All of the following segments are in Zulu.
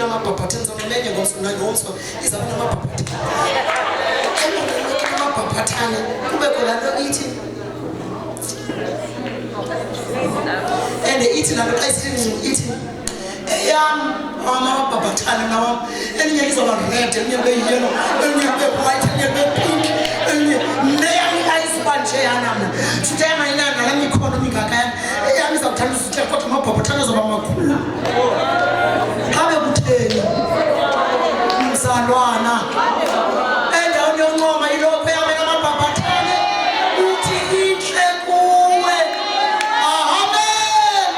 amabhabhathane zonke ngomso izaba namabhabhathane kube khona nto ithi and ithi laa nto xa isithi ithi eyam amabhabhathane nawam elinye lizoba red elinye libe yellow elinye libe white elinye libe pink elinye neyam ayizuba njeyana mna futhi eyam ayinani nala mikhono mingakayam eyam izawuthanda uzitya kodwa amabhabhathane azoba makhulu xa bekutheni mzalwana endaweni yoncoma yilokho eyam enamabhabhathane uthi intle kuwe. Amen.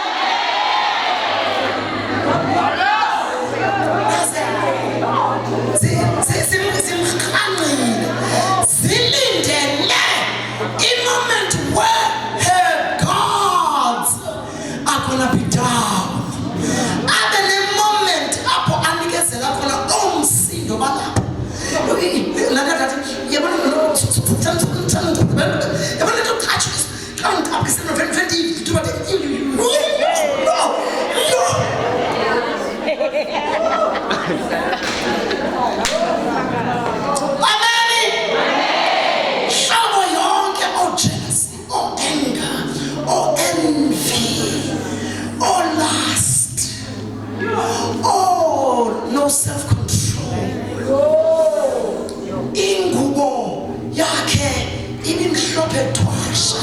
Zimkhanqile zilindele i-moment where her gods are gonna be down. Abe ne-moment apho anikezela khona umsindo balapha. Hlobo yonke jealousy, anger, envy, lust, no self-control. Ingubo yakhe ibimhlophe thwasha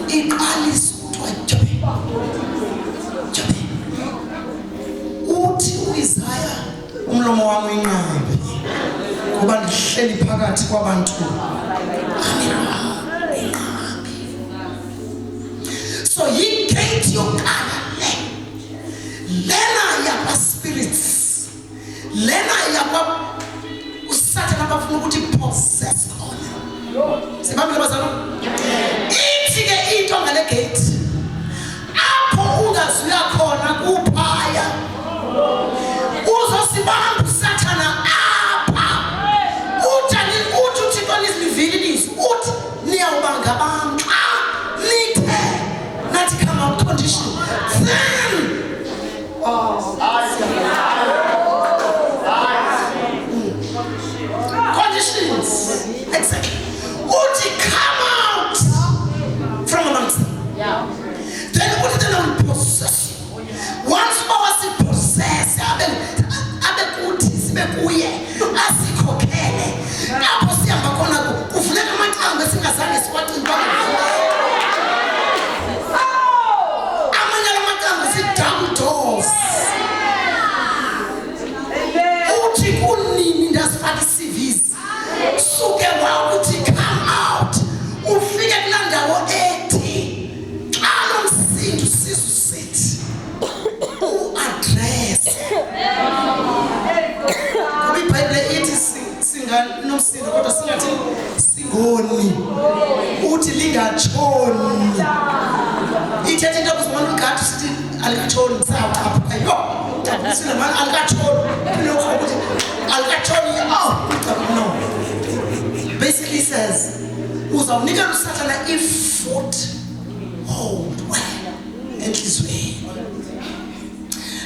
iqalisa ukuthiwa jobe uthi uIsaya umlomo wami uyinqabe kuba ndihleli phakathi kwabantu so yigate yokuqala lena yakwa spirits lena yakwa usathana abafuna ukuthi possess khona sibambile bazalo ithi ke into ngale gate apho ungazuya khona kuphaya uzosibamba usathana apha uthi uthixo nizivile nizo uthi niyawubanga abantu xa nithe nathi come out condition then conditions exactly would he come out from amongst them then what did they possess once was it possess abe kuthi sibe kuye asikhokhele apho sihamba khona kufuneka amanqango esingazange siwacinga amanye amanqango si-double doors uthi kunini ndasifaka i-CVs suke wakuthi come out ufike kulaa ndawo ethi xa lo msindo sisu sithi uadress kuba iBhayibhile ithi singanomsindo kodwa singathi singoni uthi lingatshoni ithetha into kuzibona igadi sithi alikatshoni sawa apha yo sinamani alikatshoni ukuthi alikatshoni no basically says uzawunikela usathana i-foothold enhliziyweni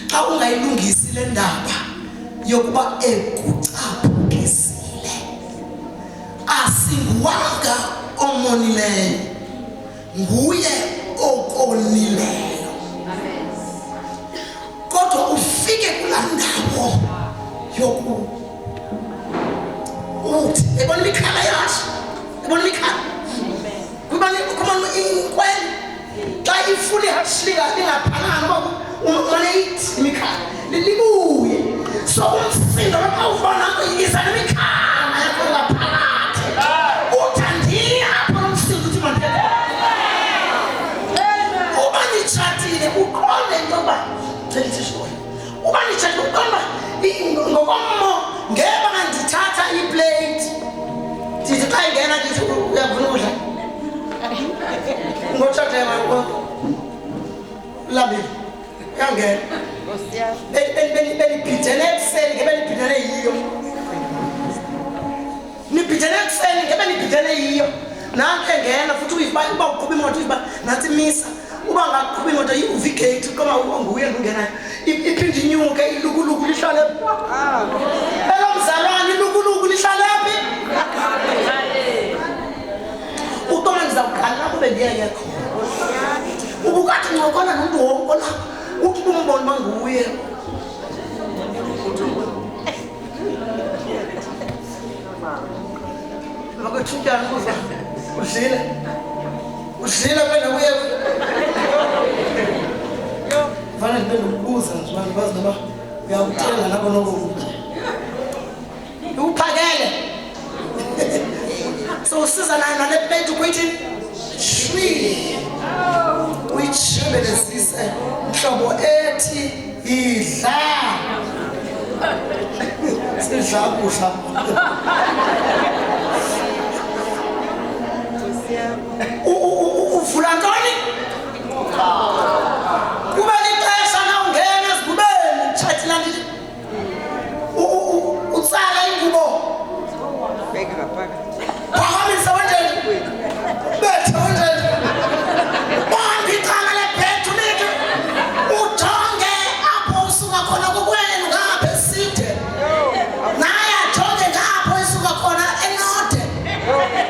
xa ungayilungisi le ndaba yokuba ekucaphukisile asinguwanga omonileyo nguye okonileyo kodwa ufike kulaa ndawo yoku uthi ebona ikhala yathi ebona ikhala kuba nikhona inkweli xa ifuna ihashika lingaphanganga umane ithi imikhala libuye so umsindo lapha ufana isa nemikhala yakho ngaphakathi uthandile apho umsindo uthi mandela uba nitshatile uqonde into yokuba uba nitshatile uqonda ngokomo ngeba ngandithatha iplate ndithi xa ingena ndithi uyavuna udla ngotshate labili uyangena benibhidene ekuseni ngebenibhidene yiyo nibhidene ekuseni ngebenibhidene yiyo nanke ngena futhi uba uqhuba imoto uba nathi misa uba ngaqhuba imoto yi-uvigate koma nguye ngenayo iphinde inyuke ilukuluku lihlale uye bakuthutyana kuza udlile kwena uye fanele ndibe nokubuza nje abantu bazi noba uyawuthenga nabo nokokutya uphakele so usiza nayo nale plate ukuyithini shwi uyitshebelezise mhlobo ethi idla sidla kudla uvula ntoni kuba lixesha na ungena ezigubeni utshathi laa nto utsala ingubo phakamisa wenjeni betha wenjeni bambi icala lebhethu lethu ujonge apho usuka khona kokwenu ngapha eside naye ajonge ngapho esuka khona enode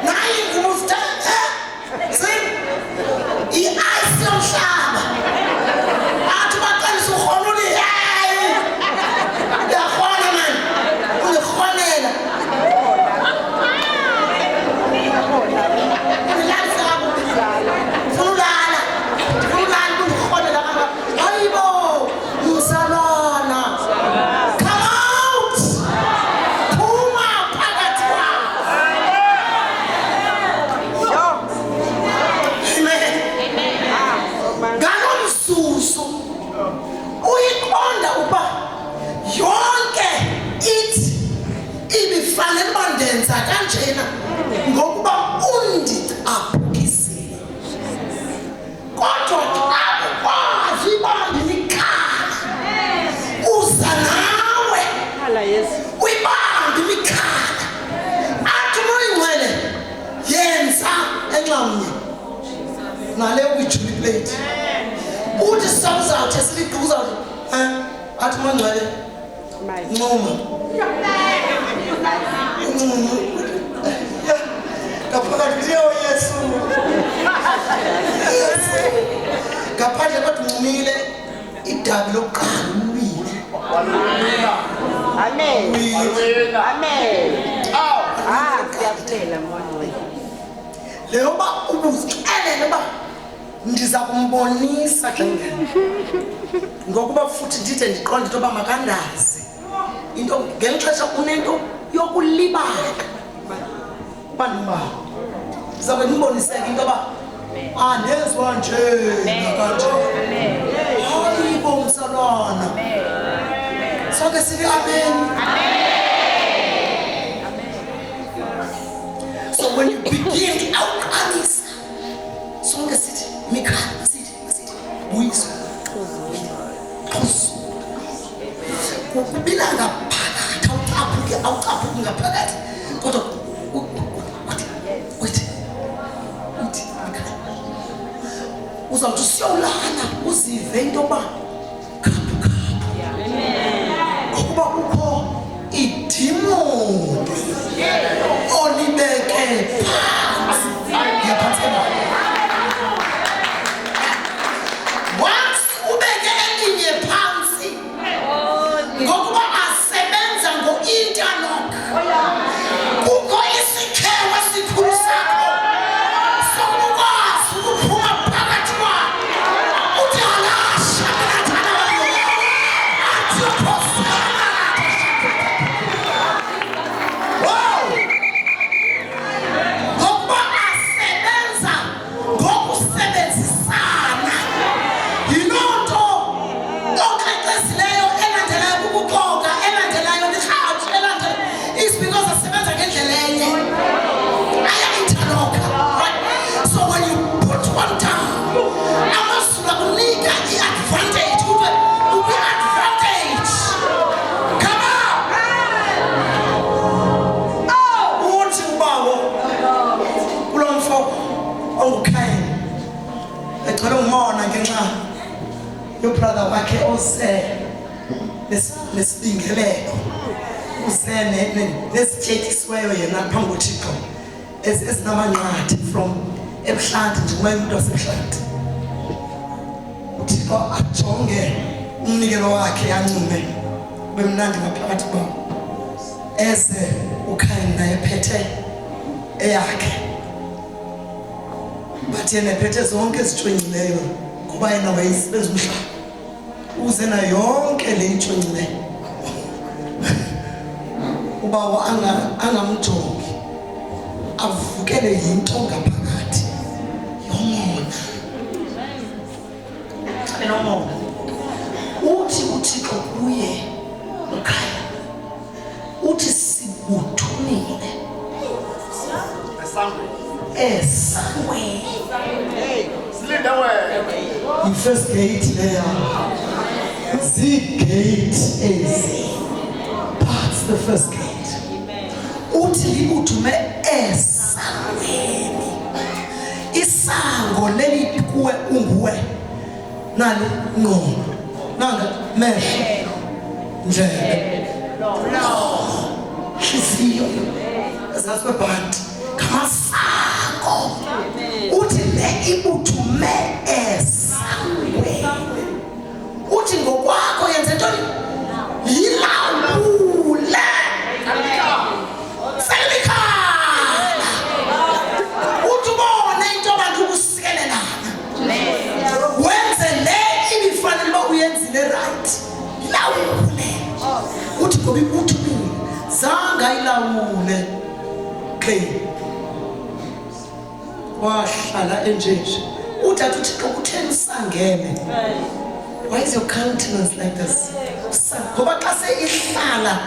naye ingubo zithe i-ice yomhlaba athi baqalisa urhona hey uyarhona mani undirhonela funa ulala kundirhonela kangaka hayibo msalwana come out phuma phakathi kwakho ngalo mzuzu uyiqonda uba yonke ithi ibifanele uba ndenza kanjena ngokuba undicaphukisile kodwa xa ukwazi ibambi imikhala uza nawe uyibambi imikhala athi umoyingcwele yenza enxamnye nale uyijula iplate uthi sawuzawuthi esiliqi uzawuthi athi umoyingcwele ncuma ngaphakathi kuyo Yesu ngaphandle kodwa uncumile idabi lokuqala umile Amen. Amen. Siyaphela mwana. leyo ba ubuzixelele uba ndiza kumbonisa xa ngokuba futhi ndide ndiqonde into yoba makandazi into ngeli xesha unento yokulibala uba ndimba ndizawube ndimboniseke into yoba andezwa nje nakanje hayibo msalwana sonke sithi amen. So when you begin to outcalisa sonke sithi mikhala sithi buyiswa kubila ngaphakathi awucaphuki ngaphakathi kodwa uthi uzawuthi usiyolala uzive into yoba khaphu ngokuba kukho idimoni olibeke phansi ngiyaphathela once ubeke elinye phansi ngokuba asebenza ngo-interlock kukho isikhewu esikhulu sakho sokukwazi ukuphuma phakathi kwakho uthi halasha kathana athi uphosana ngokuba asebenza ngokusebenzisana yiloo nto oqeqesileyo elandelayo kukuxoka elandelayo lirhatshi is because asebenza ngendlela enye aya-interloka. So when you put one down amazulu akunika i-advantage ukwi-advantage come on uthi ubawo kulo mfo ongukhayini egcwele ngumona ngenxa yobrother wakhe ose nesibingelelo uze nesityetyisiweyo yena phambi koThixo ezinamanqathi from ebuhlanti njengoba umntu wasebuhlanti uThixo ajonge umnikelo wakhe ancime bemnandi ngaphakathi kwabo eze uKhayini naye phethe eyakhe bathi yena phethe zonke ezitshwenyileyo ngoba yena wayesebenza umhlaba uze na yonke le itshwenyileyo ubawo angamjongi avukele yinto ngaphakathi yomona enomona uthi uThixo kuye uKhaya uthi sibuthunile esangweni silinde wena first gate leya gate ezi that's the first gate uthi libuthume esangweni isango leli kuwe unguwe nani ngqondo nanga mehlo ndlebe hliziyo ezasebhanti kamasango uthi le ibuthume esangweni uthi ngokwakho yenze ntoni yilawule selibikhala uthi ubone into abantu ukusikelelana wenze le ibifanele uba uyenzile right ilawule uthi ngoba ibuthumile zanga ilawule clean wahlala enjenje uthatha uThixo kutheni sangene why is your countenance like this ngoba xa seyihlala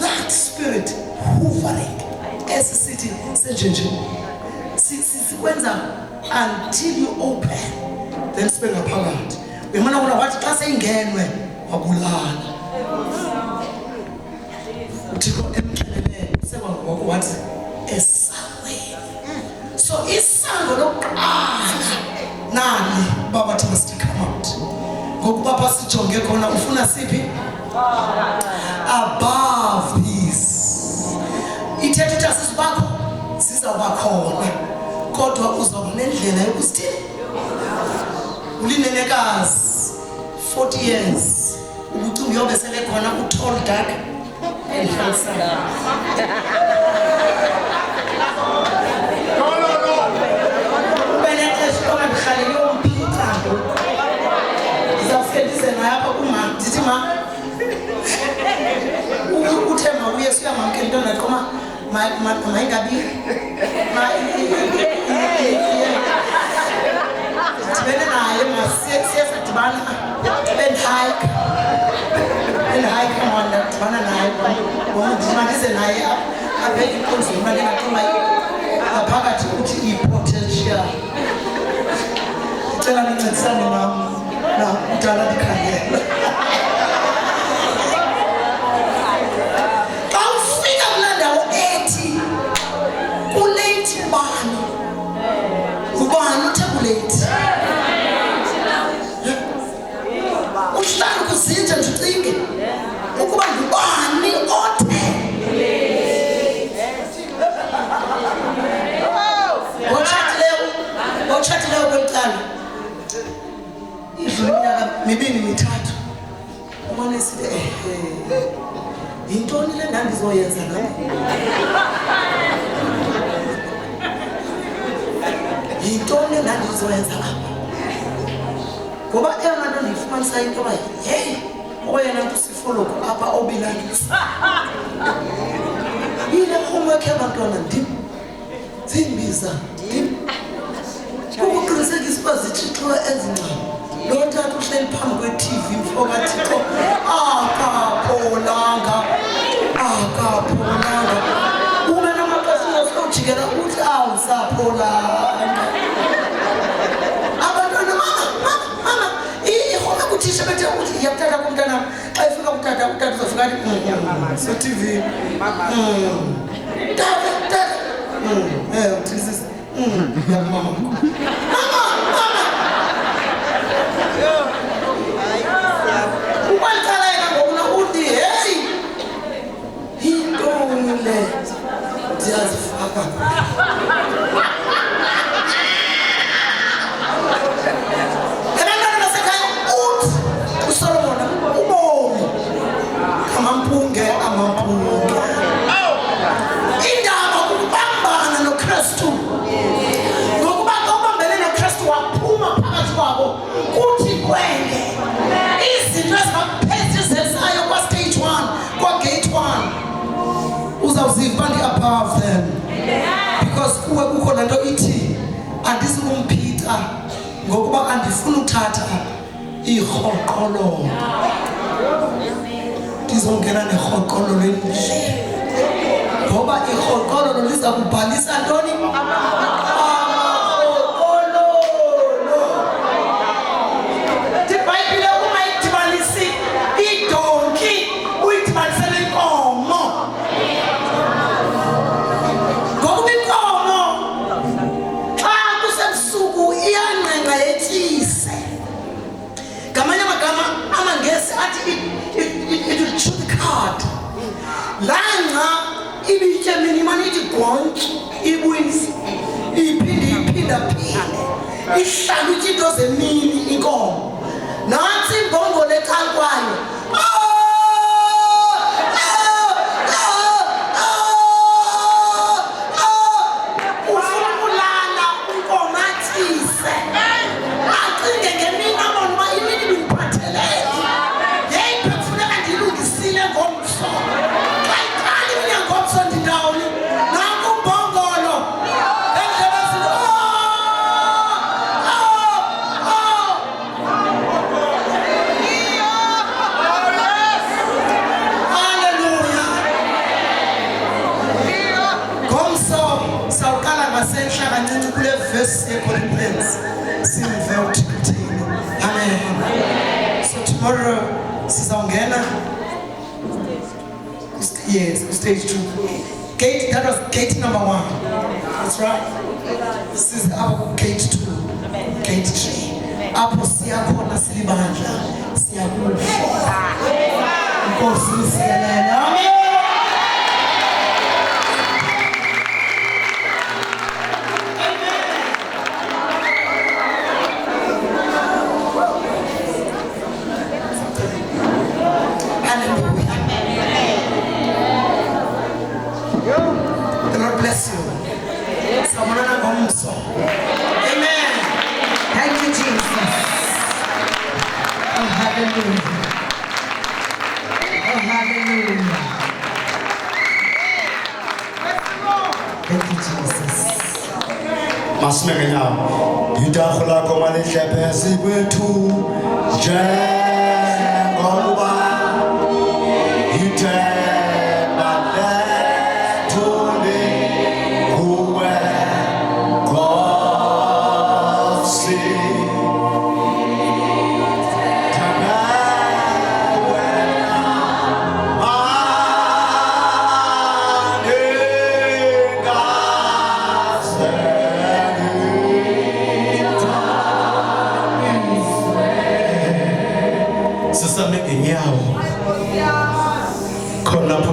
that spirit hovering esisithi senjenje sikwenza until you open then sibe ngaphakathi uyamana kuna wathi xa seyingenwe wabulala uThixo emxelele sekwangoku wathi esangweni so isango lokuqala nani baba thi must come out ngokuba pasijonge khona ufuna siphi above this ithetha ukuthi asizibakho sizawuba khona kodwa uzawuba nendlela yokusithini ulinenekazi 40 years ubucungu yobe sele khona u-tall dark and handsome ubelexesha ongadikhaleli yomphica ndizawufendize nayapha kumama ndithi ma uthe mawuye siyamamkela into ndaqoma mayingabi ndibene naye siyesadibana bendihayikha mona ndadibana naye ndimandize naye apha enkonzweni uba ndingaqoma ngaphakathi ukuthi iyi-potential ndicela nincedisane nam kudala ndikhangela xa ufika kulaa ndawo ethi kuleyithi ubani uthe kuleyithi uhlala kuzinje ndicinge ukuba ngubani othe otshatileyo kweliqala idlula iminyaka mibini mithathu umane sithi yintoni le ndandizoyenza lapha yintoni le ndandizoyenza lapha ngoba eyona nto ndiyifumanisa into yoba heyi oyena nto sifoloku apha obilalisa yile homework yabantwana ndim zimbiza ndim ukuqinisekisa uba zitshixwe ezingxam loo tata uhleli phambi kwe-TV mfokathixo akapholanga ube namaxesha ungasiojikela uthi awusapholanga abantwana mama ihome kuthisha bethe uthi iyakuthatha kumntanam xa ifika utata uzofika athi so-TV tata uthisisa yakumama ukwalikaleka ngokuna uthi heyi yintoni le ndiyazifaka ebantwana basekhaya uthi uSolomon ngokuba andifuna uthatha irhoqololo ndizongena nerhoqololo endlini ngoba irhoqololo liza kubhalisa ntoni Langa ibitya minimani igonke ibuyisi iphinda ihlala izinto zemini inkomo nansi imbongo lekhalwayo usululana inkomo athise acinge ngemini abona uba imini bindiphathelele yeyiphefuna ndilungisile ngomso Amen. So tomorrow, sizongena. Yes, stage 2. Gate, that was gate number 1. That's right. This is our gate 2. Gate 3. Apo siyakhona silibandla, siyakufa. Nkosi siyalena. Amen. Amen. Thank you, Jesus. Oh, hallelujah. Oh, hallelujah. Thank you, Jesus. Masimengenya idahula komale hlepe sikwethu njengoba ithe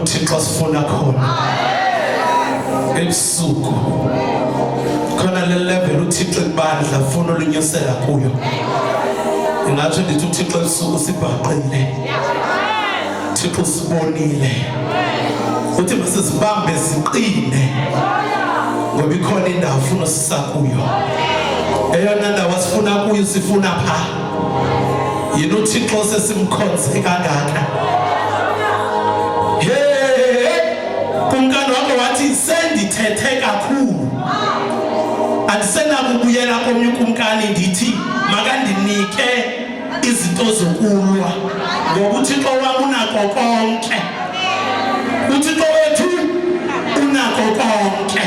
Thixo sifuna khona ebusuku khona le level uThixo ibandla ufuna ulunyusela kuyo ingathi ndithi uThixo ebusuku sibhaqile Thixo sibonile uthi masizibambe ziqine ngoba ikhona indawo ufuna usisa kuyo eyona ndawo asifuna kuyo sifuna pha yini uThixo sesimkhonze kangaka kumkani wakho wathi sendithethe kakhulu andisenakubuyela komnye ukumkani ndithi makandinike izinto zokulwa ngoba uThixo wam unako konke uThixo wethu unako konke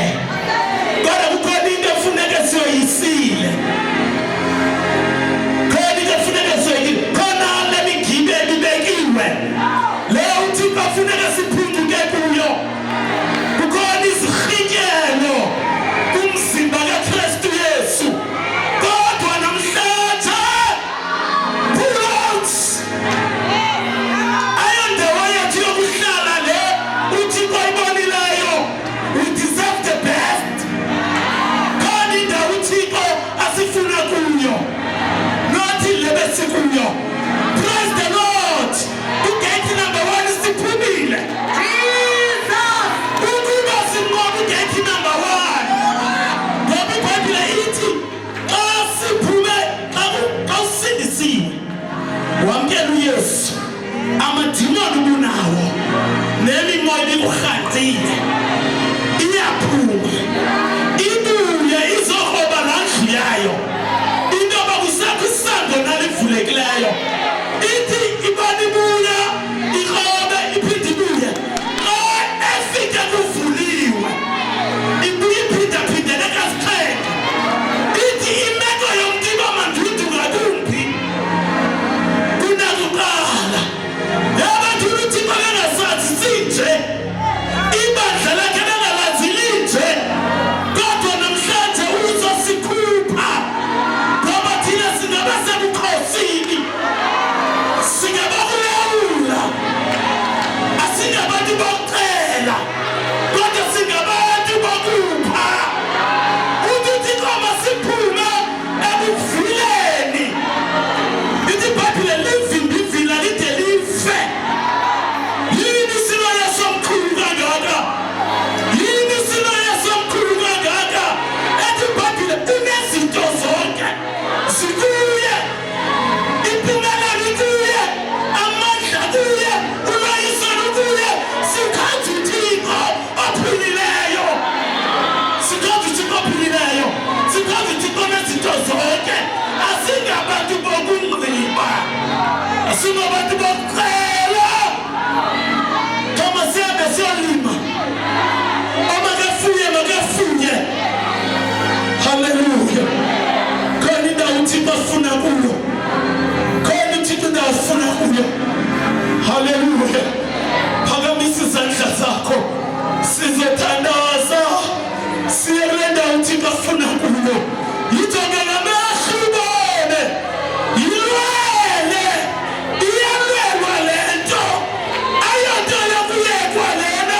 kodwa kukhona into efuneka siyoyisile khona le migibe ebibekiwe leyo uThixo funeka siphinduke kuyo kukhona izirhityelo kumzimba kaKristu Yesu kodwa namhlanje pull out ayondawo yethu yokuhlala le uThixo ayibonileyo we deserve the best khona indawo uThixo asifuna kuyo nothi lebe sikuyo praise the Lord ugate number 1 siphumile wamkela uYesu amadimoni ubunawo nemimoya ebikuhantile iyaphuma ibuye izohoba landlu yayo into ithi ibani buya ikhobe iphinde ibuye efike kuvuliwe ibuye iphindaphindele kasixhenxe ithi imeko yomntu mandudu ngakumbi kunakuqala yabantu uthi bangasazi sinje ibandla lakhe bengalazi linje kodwa namhlanje uzosikhupha ngoba thina singaba sebukhosini singabakulawula asingaba